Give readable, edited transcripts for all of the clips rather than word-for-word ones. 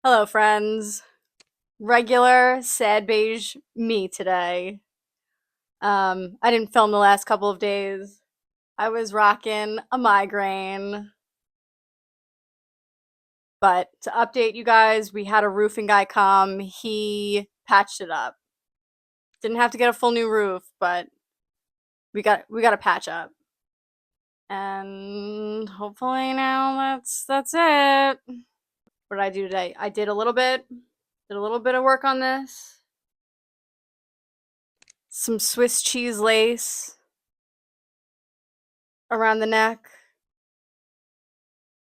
Hello, friends. Regular sad beige me today. I didn't film the last couple of days. I was rocking a migraine. But to update you guys, we had a roofing guy come. He patched it up. Didn't have to get a full new roof, but we got a patch up. And hopefully now that's it. What did I do today? I did a little bit of work on this. Some Swiss cheese lace around the neck.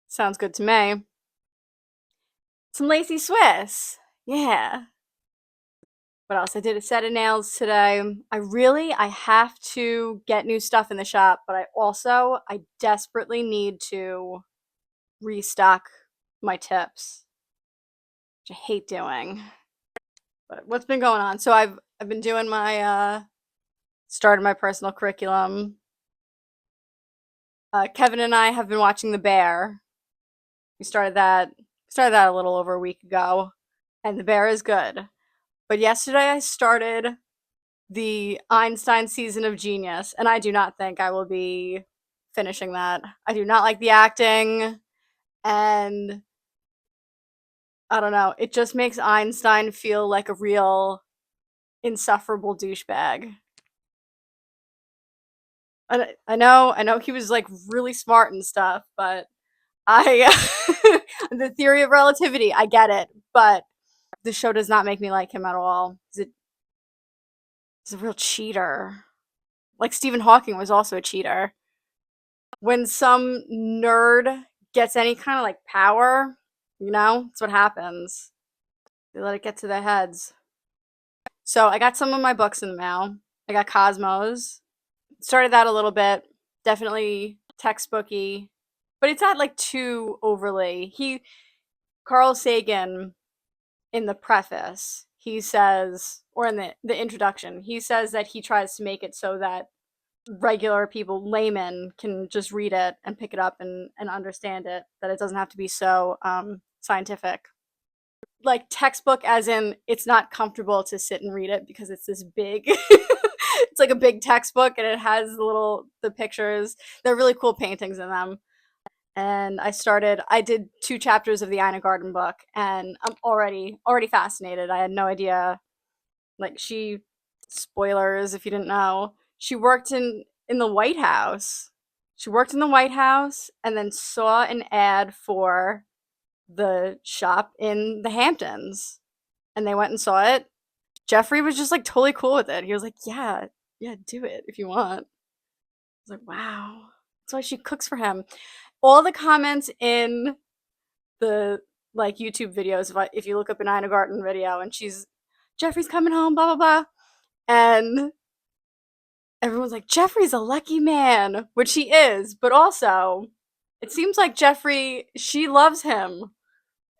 Sounds good to me. Some lacy Swiss. Yeah. What else? I did a set of nails today. I have to get new stuff in the shop, but I desperately need to restock my tips, which I hate doing. But what's been going on? So I've been doing my started my personal curriculum. Kevin and I have been watching The Bear. We started that a little over a week ago, and The Bear is good. But yesterday I started the Einstein season of Genius, and I do not think I will be finishing that. I do not like the acting, and I don't know. It just makes Einstein feel like a real insufferable douchebag. I know he was like really smart and stuff, but I the theory of relativity, I get it, but the show does not make me like him at all. He's a real cheater. Like Stephen Hawking was also a cheater. When some nerd gets any kind of like power, that's what happens. They let it get to their heads. So I got some of my books in the mail. I got Cosmos. Started that a little bit. Definitely textbooky, but it's not like too overly. Carl Sagan, in the preface, he says, or in the introduction, he says that he tries to make it so that regular people, laymen, can just read it and pick it up and understand it, that it doesn't have to be so scientific. Like textbook, as in it's not comfortable to sit and read it because it's this big, it's like a big textbook and it has the pictures. They're really cool paintings in them. And I did 2 chapters of the Ina Garden book, and I'm already fascinated. I had no idea. Like, spoilers if you didn't know, she worked in the White House. She worked in the White House and then saw an ad for the shop in the Hamptons, and they went and saw it. Jeffrey was just like totally cool with it. He was like, "Yeah, yeah, do it if you want." I was like, "Wow." That's why she cooks for him. All the comments in the like YouTube videos, if you look up an Ina Garten video and Jeffrey's coming home, blah blah blah, and everyone's like, Jeffrey's a lucky man, which he is, but also it seems like she loves him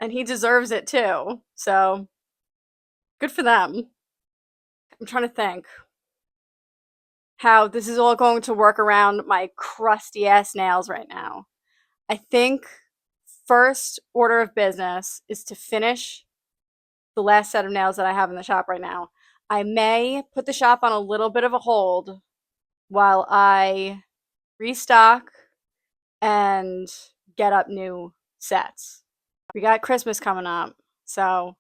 and he deserves it too. So good for them. I'm trying to think how this is all going to work around my crusty ass nails right now. I think first order of business is to finish the last set of nails that I have in the shop right now. I may put the shop on a little bit of a hold while I restock and get up new sets. We got Christmas coming up, so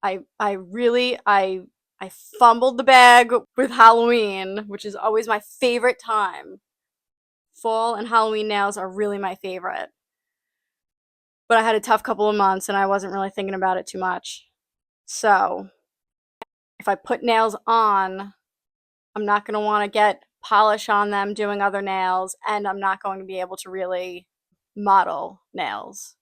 I fumbled the bag with Halloween, which is always my favorite time. Fall and Halloween nails are really my favorite. But I had a tough couple of months and I wasn't really thinking about it too much. So, if I put nails on, I'm not going to want to get polish on them doing other nails, and I'm not going to be able to really model nails.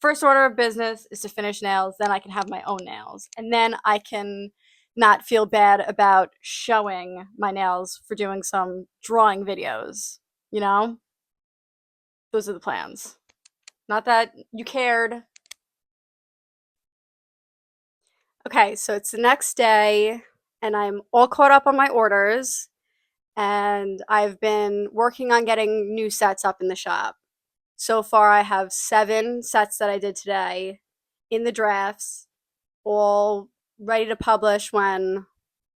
First order of business is to finish nails, then I can have my own nails. And then I can not feel bad about showing my nails for doing some drawing videos, you know? Those are the plans. Not that you cared. Okay, so it's the next day, and I'm all caught up on my orders, and I've been working on getting new sets up in the shop. So far, I have 7 sets that I did today, in the drafts, all ready to publish when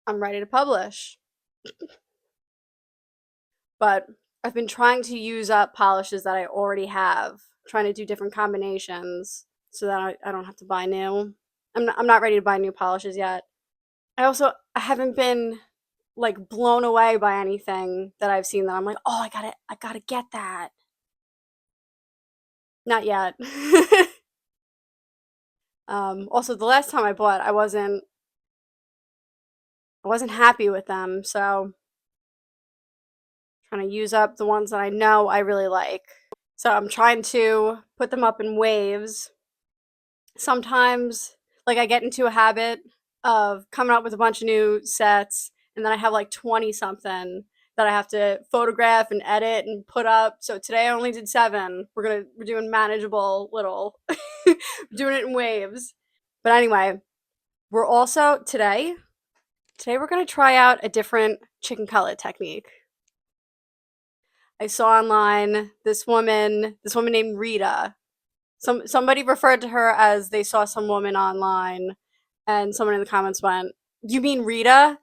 I'm ready to publish. But I've been trying to use up polishes that I already have, trying to do different combinations so that I don't have to buy new. I'm not ready to buy new polishes yet. I haven't been like blown away by anything that I've seen that I'm like, oh, I gotta get that. Not yet. Also, the last time I bought, I wasn't happy with them, so trying to use up the ones that I know I really like. So I'm trying to put them up in waves. Sometimes, like, I get into a habit of coming up with a bunch of new sets, and then I have like 20 something that I have to photograph and edit and put up. So today I only did 7. We're doing manageable little, doing it in waves. But anyway, we're also today we're gonna try out a different chicken cutlet technique. I saw online this woman named Rita. Somebody referred to her as they saw some woman online, and someone in the comments went, "You mean Rita?"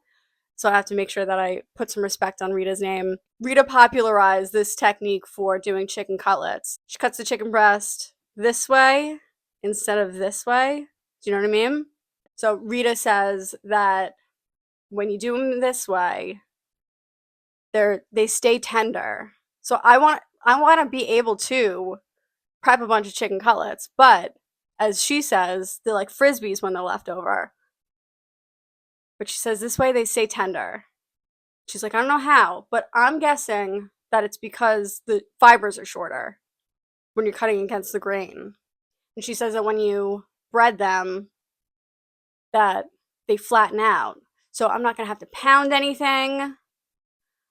So I have to make sure that I put some respect on Rita's name. Rita popularized this technique for doing chicken cutlets. She cuts the chicken breast this way instead of this way. Do you know what I mean? So Rita says that when you do them this way, they stay tender. So I want to be able to prep a bunch of chicken cutlets, but as she says, they're like frisbees when they're left over. But she says this way they stay tender. She's like, I don't know how, but I'm guessing that it's because the fibers are shorter when you're cutting against the grain. And she says that when you bread them, that they flatten out. So I'm not gonna have to pound anything. I'm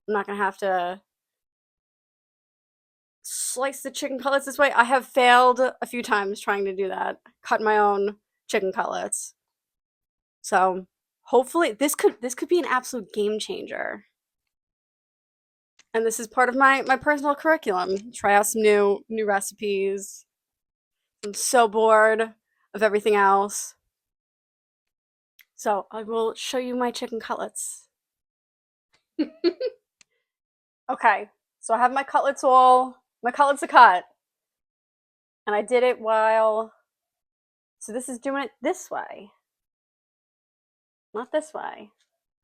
not gonna have to slice the chicken cutlets this way. I have failed a few times trying to do that, cut my own chicken cutlets. So hopefully this could be an absolute game changer. And this is part of my personal curriculum. Try out some new recipes. I'm so bored of everything else. So I will show you my chicken cutlets. Okay, so I have my cutlets are cut. And I did it so this is doing it this way, not this way.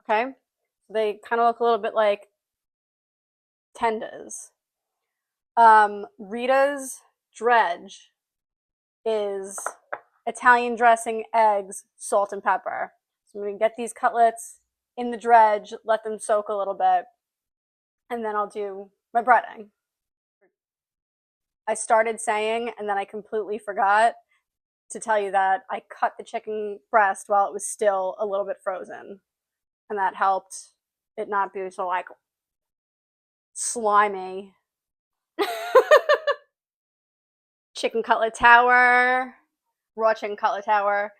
Okay? They kind of look a little bit like tenders. Rita's dredge is Italian dressing, eggs, salt, and pepper. So I'm gonna get these cutlets in the dredge, let them soak a little bit, and then I'll do my breading. I started saying, and then I completely forgot to tell you that I cut the chicken breast while it was still a little bit frozen, and that helped it not be so like slimy. Chicken cutlet tower, raw chicken cutlet tower.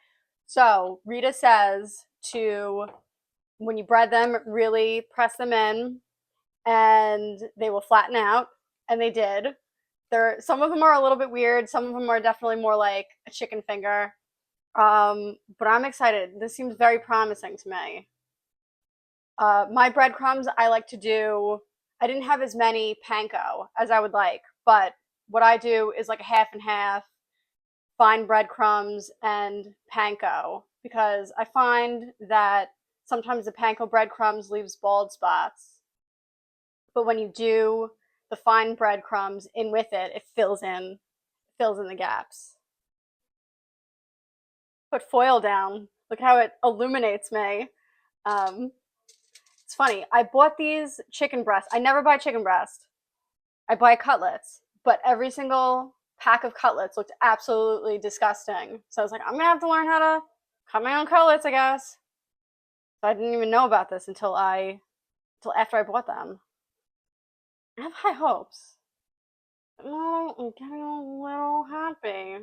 So Rita says to, when you bread them, really press them in, and they will flatten out, and they did. Some of them are a little bit weird. Some of them are definitely more like a chicken finger. But I'm excited. This seems very promising to me. My breadcrumbs, I like to do. I didn't have as many panko as I would like, but what I do is like a half and half fine breadcrumbs and panko, because I find that sometimes the panko breadcrumbs leaves bald spots, but when you do the fine breadcrumbs in with it, it fills in the gaps. Put foil down. Look how it illuminates me. Um, it's funny. I bought these chicken breasts. I never buy chicken breast. I buy cutlets, but every single pack of cutlets looked absolutely disgusting. So I was like, I'm gonna have to learn how to cut my own cutlets, I guess. So I didn't even know about this until after I bought them. I have high hopes. Oh, I'm getting a little happy.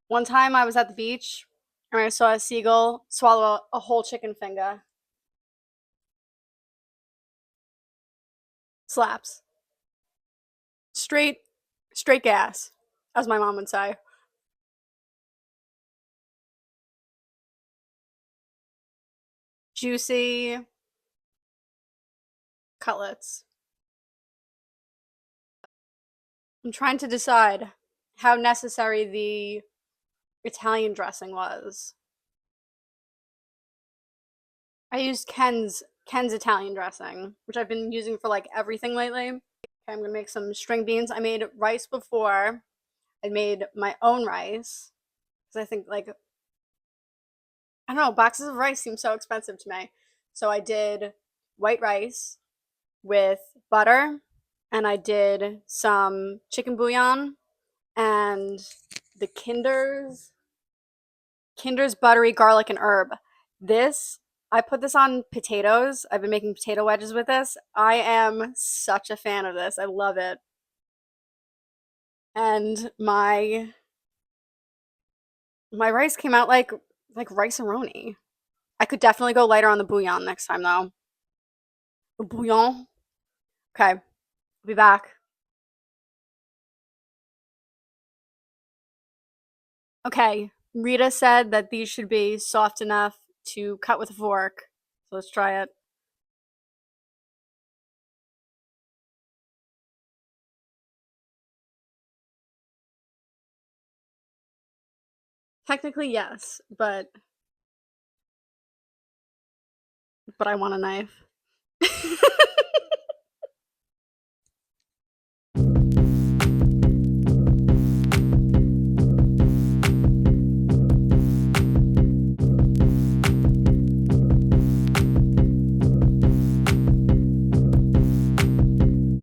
One time I was at the beach and I saw a seagull swallow a whole chicken finger. Slaps. Straight, straight gas, as my mom would say. Juicy cutlets. I'm trying to decide how necessary the Italian dressing was. I used Ken's Italian dressing, which I've been using for like everything lately. Okay, I'm gonna make some string beans. I made rice before. I made my own rice because I think like I don't know, boxes of rice seem so expensive to me. So I did white rice with butter, and I did some chicken bouillon and the Kinder's buttery garlic and herb. This I put this on potatoes. I've been making potato wedges with this. I am such a fan of this. I love it. And my rice came out like rice-a-roni. I could definitely go lighter on the bouillon next time though. The bouillon. Okay, I'll be back. Okay, Rita said that these should be soft enough to cut with a fork. So let's try it. Technically, yes, but I want a knife.